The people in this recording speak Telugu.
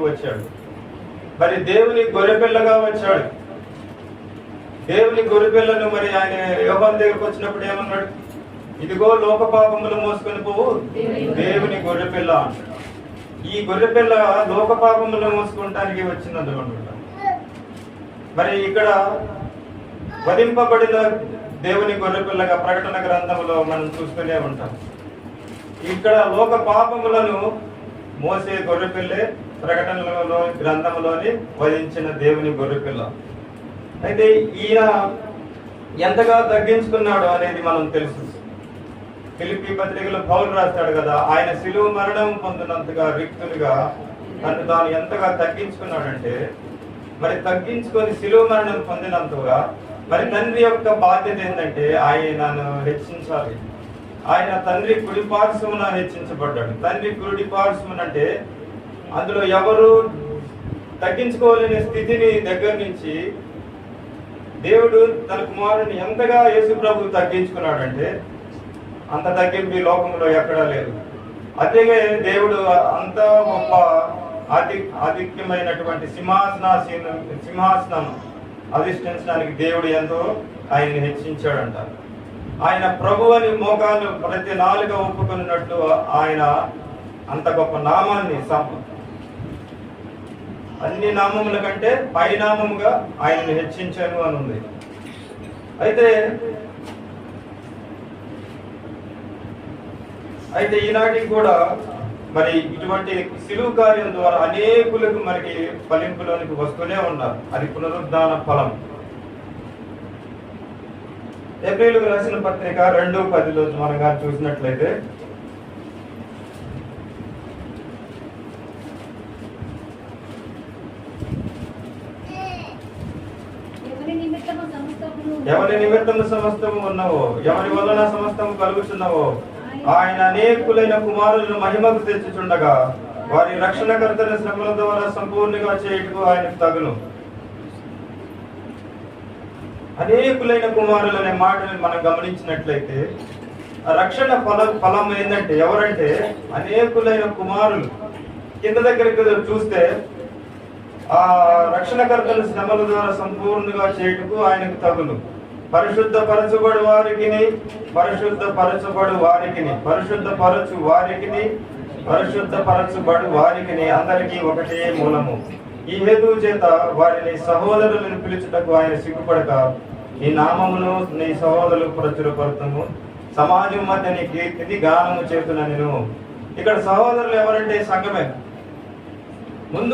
వచ్చాడు. మరి దేవుని గొర్రెపిల్లగా వచ్చాడు. దేవుని గొర్రెపిల్లను మరి ఆయన యోహాను దగ్గరకు వచ్చినప్పుడు ఏమన్నాడు? ఇదిగో లోక పాపములు మోసుకొని పోవు దేవుని గొర్రెపిల్ల అంటాడు. ఈ గొర్రెపిల్ల లోక పాపములు మోసుకుంటానికి వచ్చిందనుకుంటా. మరి ఇక్కడ వధింపబడిన దేవుని గొర్రెపిల్లగా ప్రకటన గ్రంథంలో మనం చూస్తూనే ఉంటాం. ఇక్కడ లోక పాపములను మోసే గొర్రెపిల్లే ప్రకటనలో గ్రంథంలోని వధించిన దేవుని గొర్రెపిల్ల. అయితే ఈయన ఎంతగా తగ్గించుకున్నాడు అనేది మనం తెలుసు. ఫిలిప్పీ పత్రికలో పౌలు రాస్తాడు కదా, ఆయన శిలువ మరణం పొందినంతగా రిక్తునిగా తను తాను ఎంతగా తగ్గించుకున్నాడంటే, మరి తగ్గించుకొని శిలువ మరణం పొందినంతగా మరి తండ్రి యొక్క బాధ్యత ఏంటంటే ఆయనను హెచ్చించాలి. ఆయన తండ్రి కుడి పార్శ్వమున హెచ్చించబడ్డాడు. తండ్రి కుడి పార్శ్వమున అంటే అందులో ఎవరు తగ్గించుకోలేని స్థితిని దగ్గర నుంచి దేవుడు తన కుమారుని ఎంతగా యేసు ప్రభు తగ్గించుకున్నాడంటే అంత తగ్గింపు ఈ లోకంలో ఎక్కడా లేదు. అదేగే దేవుడు అంత గొప్ప ఆధిక్యమైనటువంటి సింహాసనం అధిష్ఠించడానికి దేవుడు ఎంతో ఆయన్ని హెచ్చించాడంట. ఆయన ప్రభు అని మోకాలు ప్రతి నాలుక ఒప్పుకున్నట్లు ఆయన అంత గొప్ప నామాన్ని అన్ని నామముల కంటే పైనామముగా ఆయన్ని హెచ్చించాను అని ఉంది. అయితే ఈనాటికి కూడా మరి ఇటువంటి శిలువ కార్యం ద్వారా అనేకులకు మనకి ఫలింపులోనికి వస్తూనే ఉన్నారు. అది పునరుద్ధాన ఫలం. ఏప్రిల్కు రాసిన పత్రిక 2:10 మనం కానీ చూసినట్లయితే, ఎవరి నిమిత్తము సమస్తము ఉన్నవో, ఎవరి వలన సమస్తము కలుగుచున్నవో, ఆయన అనేకులైన కుమారులను మహిమకు తెచ్చుచుండగా వారి రక్షణకర్తల శ్రమల ద్వారా సంపూర్ణంగా చేయుటకు ఆయనకు తగును. అనేకులైన కుమారులు అనే మాటని మనం గమనించినట్లయితే రక్షణ ఫలం ఏంటంటే ఎవరంటే అనేకులైన కుమారులు. కింద దగ్గరికి చూస్తే ఆ రక్షణకర్తల శ్రమల ద్వారా సంపూర్ణంగా చేయుటకు ఆయనకు తగును. పరిశుద్ధపరచబడు వారికి అందరికీ ఒకటే మూలము. ఈ హేతువు చేత వారిని సహోదరులను పిలుచుటకు ఆయన సిగ్గుపడక ఈ నామమును నీ సహోదరులు ప్రచురపడతాము, సమాజం మధ్య నీ కీర్తిని గానము చేతున్నా నేను. ఇక్కడ సహోదరులు ఎవరంటే సంఘమే.